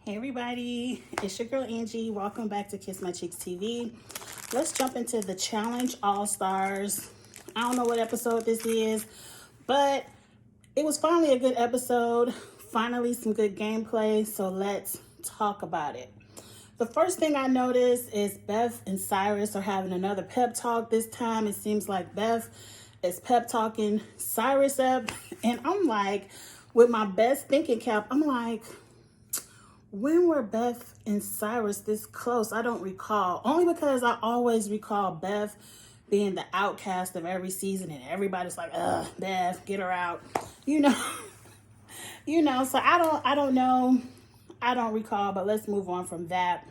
Hey everybody, it's your girl Angie. Welcome back to Kiss My Cheeks TV. Let's jump into the Challenge All-Stars. I don't know what episode this is, but it was finally a good episode. Finally some good gameplay, so let's talk about it. The first thing I noticed is Beth and Cyrus are having another pep talk. This time it seems like Beth is pep talking Cyrus up, and I'm like, with my best thinking cap, I'm like, when were Beth and Cyrus this close? I don't recall. Only because I always recall Beth being the outcast of every season and everybody's like, ugh, Beth, get her out. You know, so I don't know. I don't recall, but let's move on from that.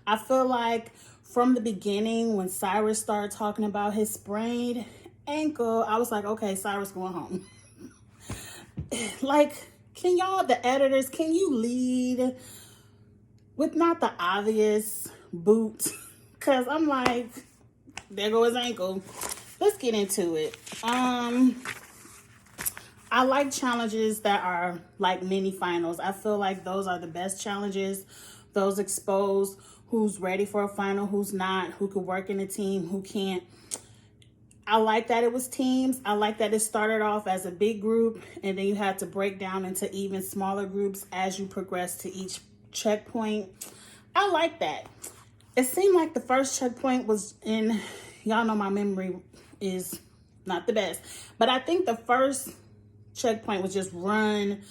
I feel like from the beginning when Cyrus started talking about his sprained ankle, I was like, okay, Cyrus going home. Like, can y'all, the editors, can you lead with not the obvious boot? Because I'm like, there goes his ankle. Let's get into it. I like challenges that are like mini finals. I feel like those are the best challenges. Those expose who's ready for a final, who's not, who could work in a team, who can't. I like that it was teams. I like that it started off as a big group and then you had to break down into even smaller groups as you progress to each checkpoint. I like that. It seemed like the first checkpoint was in, y'all know my memory is not the best, but I think the first checkpoint was just run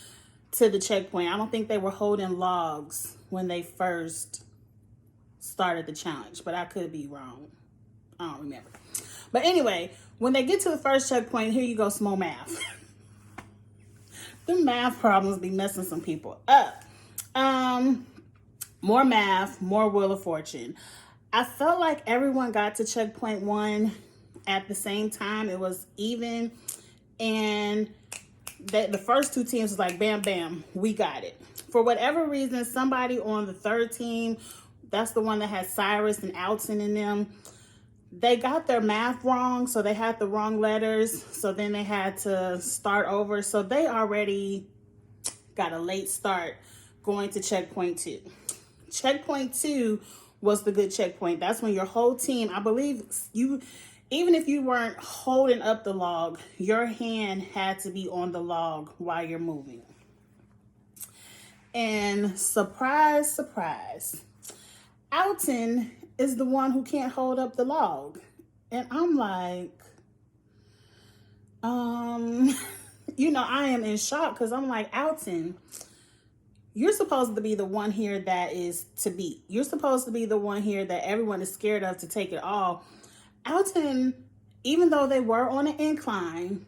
to the checkpoint. I don't think they were holding logs when they first started the challenge, but I could be wrong. I don't remember. But anyway, when they get to the first checkpoint, here you go, small math. The math problems be messing some people up. More math, more Wheel of Fortune. I felt like everyone got to checkpoint 1 at the same time. It was even. And the first 2 teams was like, bam, bam, we got it. For whatever reason, somebody on the third team, that's the one that had Cyrus and Alton in them, they got their math wrong, so they had the wrong letters, so then they had to start over. So they already got a late start going to checkpoint 2. Checkpoint 2 was the good checkpoint. That's when your whole team, I believe you, even if you weren't holding up the log, your hand had to be on the log while you're moving. And surprise, surprise, Alton is the one who can't hold up the log. And I'm like, I am in shock because I'm like, Alton, you're supposed to be the one here that is to beat. You're supposed to be the one here that everyone is scared of to take it all. Alton, even though they were on an incline,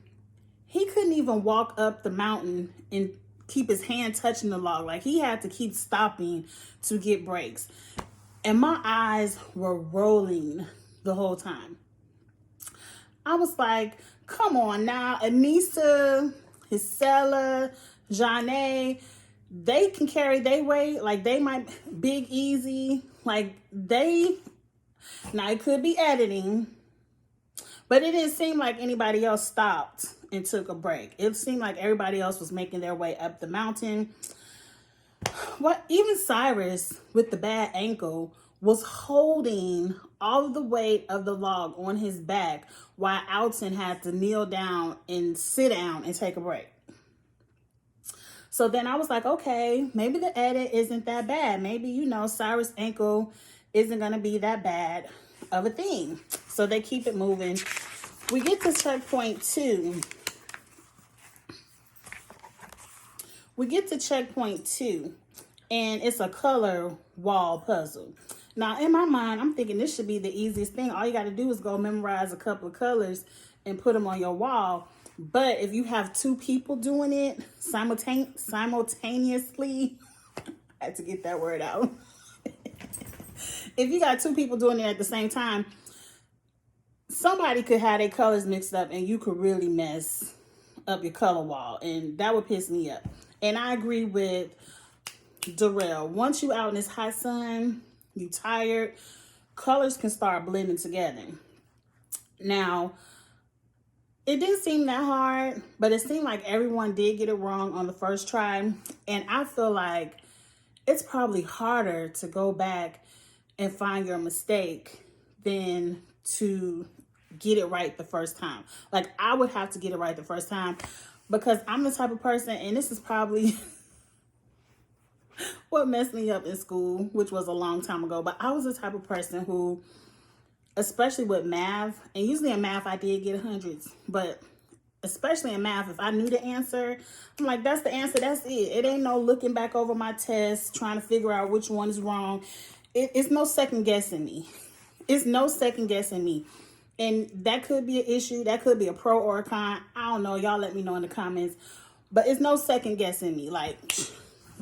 he couldn't even walk up the mountain and keep his hand touching the log. Like, he had to keep stopping to get breaks. And my eyes were rolling the whole time. I was like, come on now. Anissa, Hisela, Janae, they can carry their weight. Like, they might, Big Easy, like now it could be editing, but it didn't seem like anybody else stopped and took a break. It seemed like everybody else was making their way up the mountain. Even Cyrus with the bad ankle was holding all of the weight of the log on his back while Alton had to kneel down and sit down and take a break. So then I was like, okay, maybe the edit isn't that bad. Maybe, Cyrus' ankle isn't going to be that bad of a thing. So they keep it moving. We get to checkpoint 2. And it's a color wall puzzle. Now, in my mind, I'm thinking this should be the easiest thing. All you got to do is go memorize a couple of colors and put them on your wall. But if you have 2 people doing it simultaneously, I had to get that word out. If you got 2 people doing it at the same time, somebody could have their colors mixed up and you could really mess up your color wall. And that would piss me up. And I agree with Darrell. Once you out in this hot sun, you tired, colors can start blending together. Now, it didn't seem that hard, but it seemed like everyone did get it wrong on the first try. And I feel like it's probably harder to go back and find your mistake than to get it right the first time. Like, I would have to get it right the first time because I'm the type of person, and this is probably what messed me up in school, which was a long time ago, but I was the type of person who, especially with math, and usually in math I did get hundreds, but especially in math, if I knew the answer, I'm like, that's the answer, that's it. It ain't no looking back over my test, trying to figure out which one is wrong. It's no second guessing me. It's no second guessing me. And that could be an issue. That could be a pro or a con. I don't know. Y'all let me know in the comments. But it's no second guessing me. Like,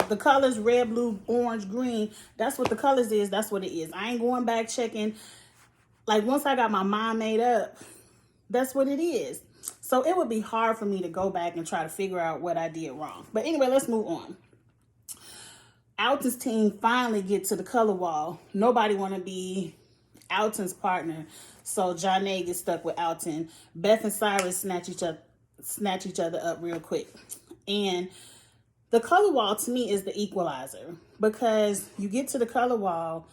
the colors red, blue, orange, green, that's what the colors is. That's what it is. I ain't going back checking. Like, once I got my mind made up, that's what it is. So it would be hard for me to go back and try to figure out what I did wrong. But anyway, let's move on. Alton's team finally get to the color wall. Nobody want to be Alton's partner. So Janae gets stuck with Alton. Beth and Cyrus snatch each other up real quick. And the color wall to me is the equalizer, because you get to the color wall.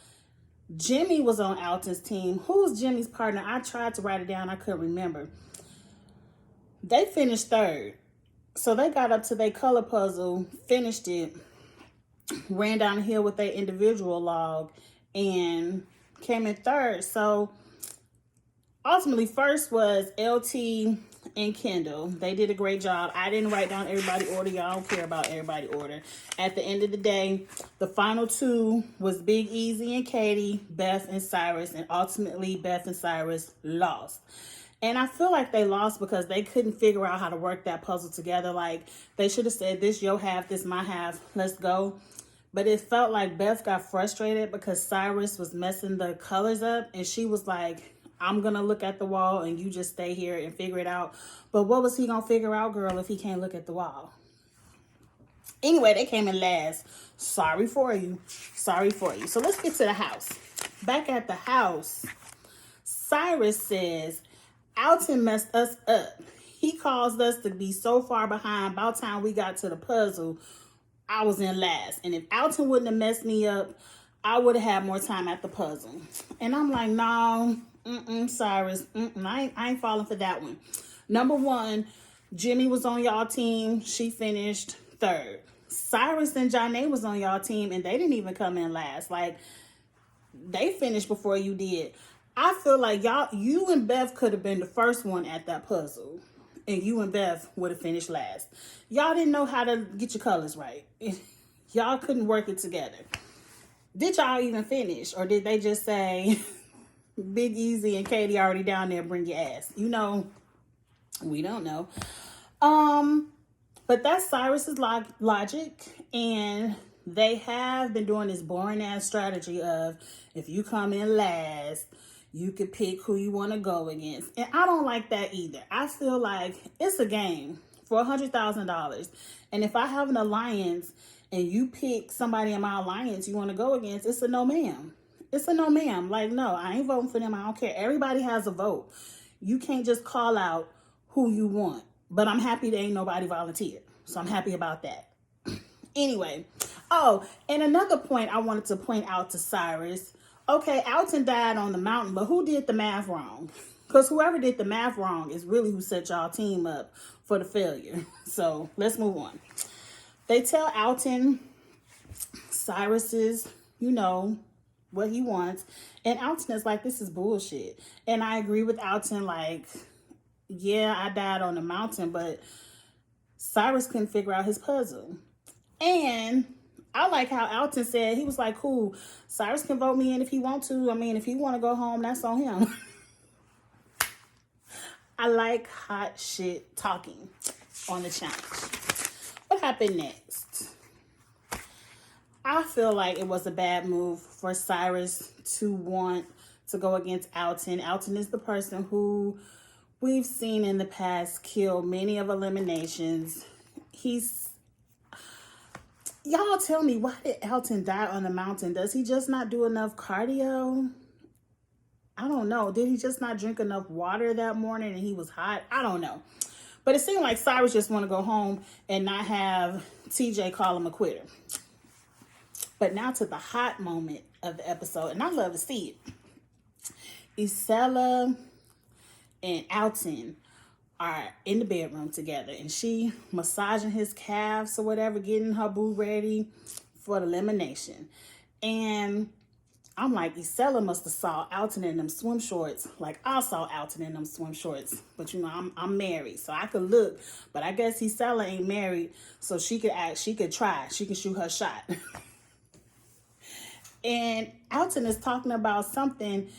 Jimmy was on Alton's team. Who was Jimmy's partner? I tried to write it down. I couldn't remember. They finished third. So they got up to their color puzzle, finished it, ran down the hill with their individual log, and came in third. So ultimately, first was LT and Kendall. They did a great job. I didn't write down everybody's order. Y'all don't care about everybody's order. At the end of the day, the final two was Big Easy and Katie, Beth and Cyrus, and ultimately Beth and Cyrus lost. And I feel like they lost because they couldn't figure out how to work that puzzle together. Like, they should have said, this your half, this my half, let's go. But it felt like Beth got frustrated because Cyrus was messing the colors up, and she was like, I'm going to look at the wall and you just stay here and figure it out. But what was he going to figure out, girl, if he can't look at the wall? Anyway, they came in last. Sorry for you. Sorry for you. So let's get to the house. Back at the house, Cyrus says, Alton messed us up. He caused us to be so far behind. By the time we got to the puzzle, I was in last. And if Alton wouldn't have messed me up, I would have had more time at the puzzle. And I'm like, no, Cyrus, I ain't falling for that one. Number one, Jimmy was on y'all team. She finished third. Cyrus and Janae was on y'all team, and they didn't even come in last. Like, they finished before you did. I feel like you and Beth could have been the first one at that puzzle, and you and Beth would have finished last. Y'all didn't know how to get your colors right. Y'all couldn't work it together. Did y'all even finish, or did they just say, Big Easy and Katie already down there, bring your ass? You know, we don't know. But that's Cyrus's logic, and they have been doing this boring ass strategy of, if you come in last, you can pick who you want to go against. And I don't like that either. I feel like it's a game for $100,000. And if I have an alliance and you pick somebody in my alliance you want to go against, it's a no ma'am. It's a no ma'am. Like, no, I ain't voting for them. I don't care. Everybody has a vote. You can't just call out who you want. But I'm happy there ain't nobody volunteered. So I'm happy about that. Anyway. Oh, and another point I wanted to point out to Cyrus. Okay, Alton died on the mountain, but who did the math wrong? Because whoever did the math wrong is really who set y'all team up for the failure. So let's move on. They tell Alton Cyrus's, what he wants. And Alton is like, this is bullshit. And I agree with Alton, like, yeah, I died on the mountain, but Cyrus couldn't figure out his puzzle. And I like how Alton said, he was like, cool, Cyrus can vote me in if he want to. I mean, if he want to go home, that's on him. I like hot shit talking on the challenge. What happened next? I feel like it was a bad move for Cyrus to want to go against Alton. Alton is the person who we've seen in the past kill many of eliminations. Y'all tell me, why did Alton die on the mountain? Does he just not do enough cardio? I don't know. Did he just not drink enough water that morning and he was hot? I don't know. But it seemed like Cyrus just want to go home and not have TJ call him a quitter. But now to the hot moment of the episode, and I love to see it. Isela and Alton are in the bedroom together, and she massaging his calves or whatever, getting her boo ready for the elimination. And I'm like, Isela must have saw Alton in them swim shorts. Like I saw Alton in them swim shorts. But you know, I'm married, so I could look. But I guess Isela ain't married, so she could try. She could shoot her shot. And Alton is talking about something,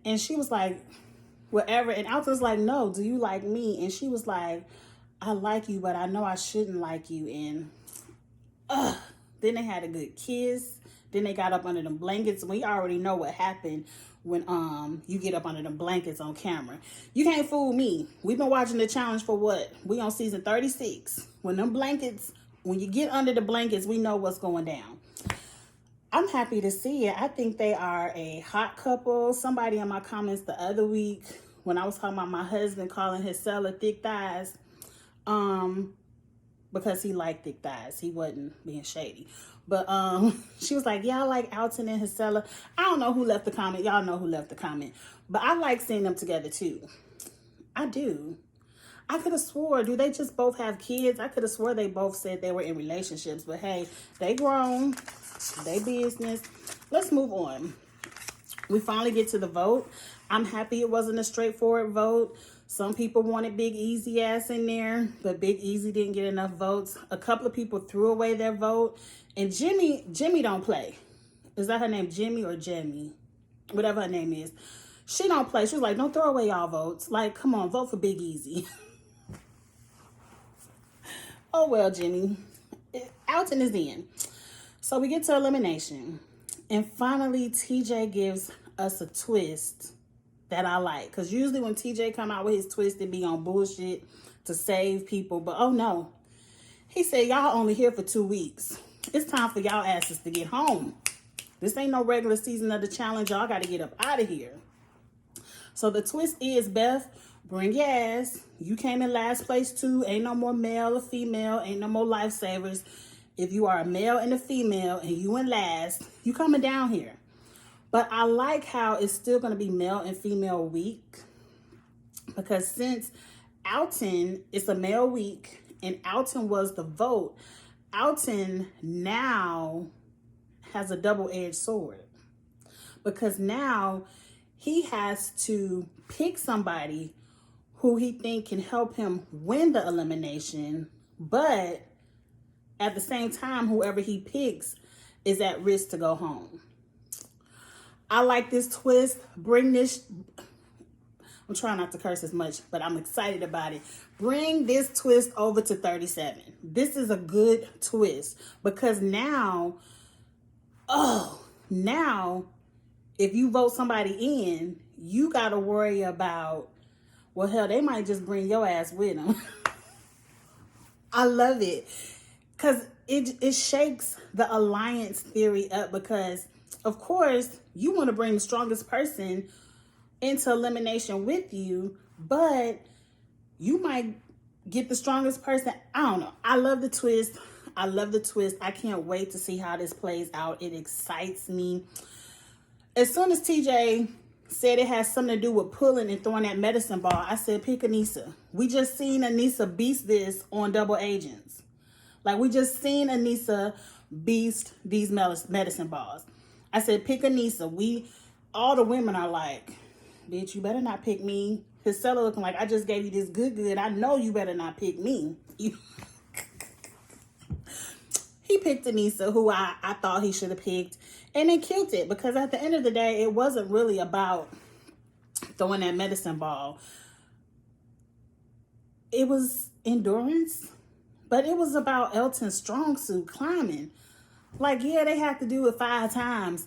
and she was like, whatever. And Alton's like, no, do you like me? And she was like, I like you, but I know I shouldn't like you. And then they had a good kiss. Then they got up under them blankets. We already know what happened when you get up under them blankets on camera. You can't fool me. We've been watching the challenge for what? We on season 36. When you get under the blankets, we know what's going down. I'm happy to see it. I think they are a hot couple. Somebody in my comments the other week, when I was talking about my husband calling Isela thick thighs, because he liked thick thighs. He wasn't being shady. But she was like, yeah, I like Alton and Isela. I don't know who left the comment. Y'all know who left the comment. But I like seeing them together too. I do. I could have swore, do they just both have kids? I could have swore they both said they were in relationships. But hey, they grown. They business. Let's move on. We finally get to the vote. I'm happy it wasn't a straightforward vote. Some people wanted Big Easy ass in there, but Big Easy didn't get enough votes. A couple of people threw away their vote. And Jimmy don't play. Is that her name, Jimmy or Jemmy? Whatever her name is. She don't play. She was like, don't throw away y'all votes. Like, come on, vote for Big Easy. Oh, well, Jimmy. Alton is in. So we get to elimination. And finally, TJ gives us a twist that I like. Because usually when TJ come out with his twist, it be on bullshit to save people. But oh no. He said, y'all only here for 2 weeks. It's time for y'all asses to get home. This ain't no regular season of the challenge. Y'all got to get up out of here. So the twist is, Beth, bring your ass. You came in last place too. Ain't no more male or female. Ain't no more lifesavers. If you are a male and a female and you in last, you coming down here. But I like how it's still going to be male and female week. Because since Alton is a male week and Alton was the vote, Alton now has a double-edged sword. Because now he has to pick somebody who he think can help him win the elimination, but at the same time, whoever he picks is at risk to go home. I like this twist. Bring this, I'm trying not to curse as much, but I'm excited about it. Bring this twist over to 37. This is a good twist because now if you vote somebody in, you got to worry about, well, hell, they might just bring your ass with them. I love it because it shakes the alliance theory up because, of course, you want to bring the strongest person into elimination with you, but you might get the strongest person. I don't know. I love the twist. I love the twist. I can't wait to see how this plays out. It excites me. As soon as TJ said it has something to do with pulling and throwing that medicine ball, I said, pick Aneesa. We just seen Aneesa beast this on Double Agents. Like, we just seen Aneesa beast these medicine balls. I said, pick Aneesa. All the women are like, bitch, you better not pick me. His seller looking like, I just gave you this good. I know you better not pick me. He picked Aneesa, who I thought he should have picked, and then killed it. Because at the end of the day, it wasn't really about throwing that medicine ball. It was endurance, but it was about Elton's strong suit, climbing. Like, yeah, they had to do it 5 times,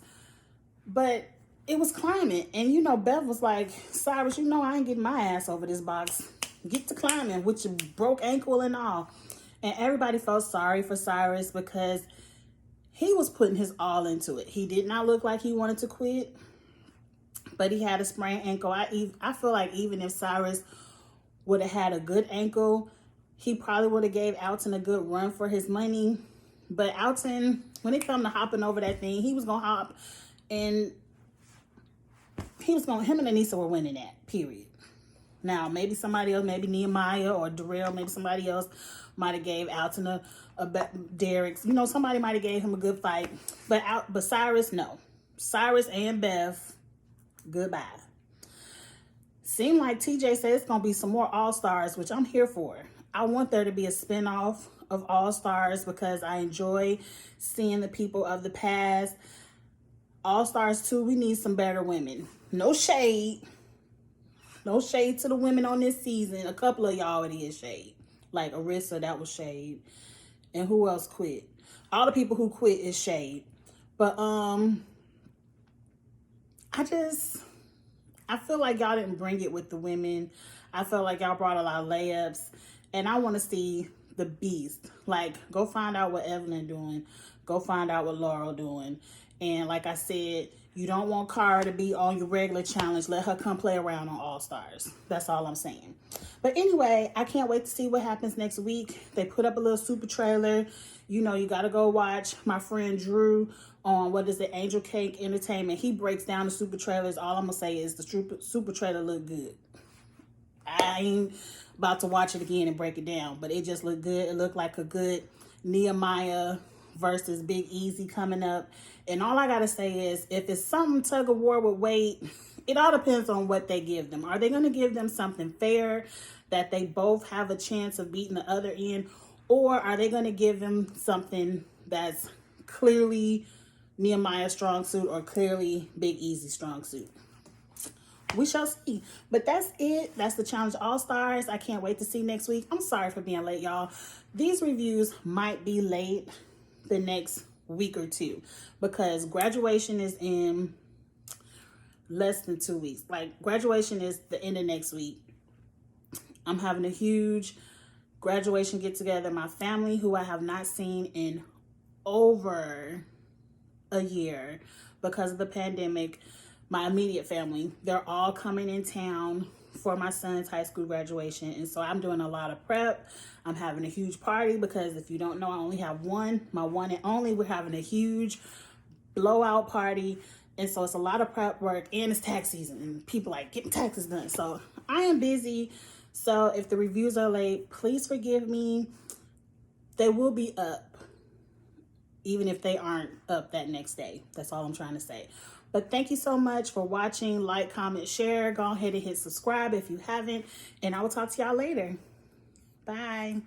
but it was climbing. And, Bev was like, Cyrus, I ain't getting my ass over this box. Get to climbing with your broke ankle and all. And everybody felt sorry for Cyrus because he was putting his all into it. He did not look like he wanted to quit, but he had a sprained ankle. I feel like even if Cyrus would have had a good ankle, he probably would have gave Alton a good run for his money. But Alton, when it come to hopping over that thing, he was gonna hop, and him and Anissa were winning that, period. Now, maybe somebody else, maybe Nehemiah or Darrell, maybe somebody else might have gave Alton a Derek. You know, somebody might have gave him a good fight. But Cyrus, no. Cyrus and Beth, goodbye. Seemed like TJ said it's going to be some more All-Stars, which I'm here for. I want there to be a spinoff of All-Stars because I enjoy seeing the people of the past. All-Stars 2, we need some better women. No shade. No shade to the women on this season. A couple of y'all already is shade. Like Arissa, that was shade. And who else quit? All the people who quit is shade. But I feel like y'all didn't bring it with the women. I feel like y'all brought a lot of layups. And I want to see the beast. Like, go find out what Evelyn doing. Go find out what Laurel doing. And like I said, you don't want Cara to be on your regular challenge. Let her come play around on All-Stars. That's all I'm saying. But anyway, I can't wait to see what happens next week. They put up a little super trailer. You know, you got to go watch my friend Drew on, Angel Cake Entertainment. He breaks down the super trailers. All I'm going to say is the super trailer look good. I ain't about to watch it again and break it down, but it just looked good. It looked like a good Nehemiah versus Big Easy coming up. And all I gotta say is, if it's something tug of war with weight, it all depends on what they give them. Are they gonna give them something fair that they both have a chance of beating the other end, or are they gonna give them something that's clearly Nehemiah's strong suit or clearly Big Easy's strong suit? We shall see. But that's it. That's the Challenge All-Stars. I can't wait to see next week. I'm sorry for being late, y'all. These reviews might be late the next week or two because graduation is in less than 2 weeks. Like, graduation is the end of next week. I'm having a huge graduation get together. My family, who I have not seen in over a year because of the pandemic, my immediate family, they're all coming in town for my son's high school graduation. And so I'm doing a lot of prep. I'm having a huge party because if you don't know, I only have one, my one and only. We're having a huge blowout party. And so it's a lot of prep work, and it's tax season and people like getting taxes done. So I am busy. So if the reviews are late, please forgive me. They will be up, even if they aren't up that next day. That's all I'm trying to say. But thank you so much for watching. Like, comment, share. Go ahead and hit subscribe if you haven't. And I will talk to y'all later. Bye.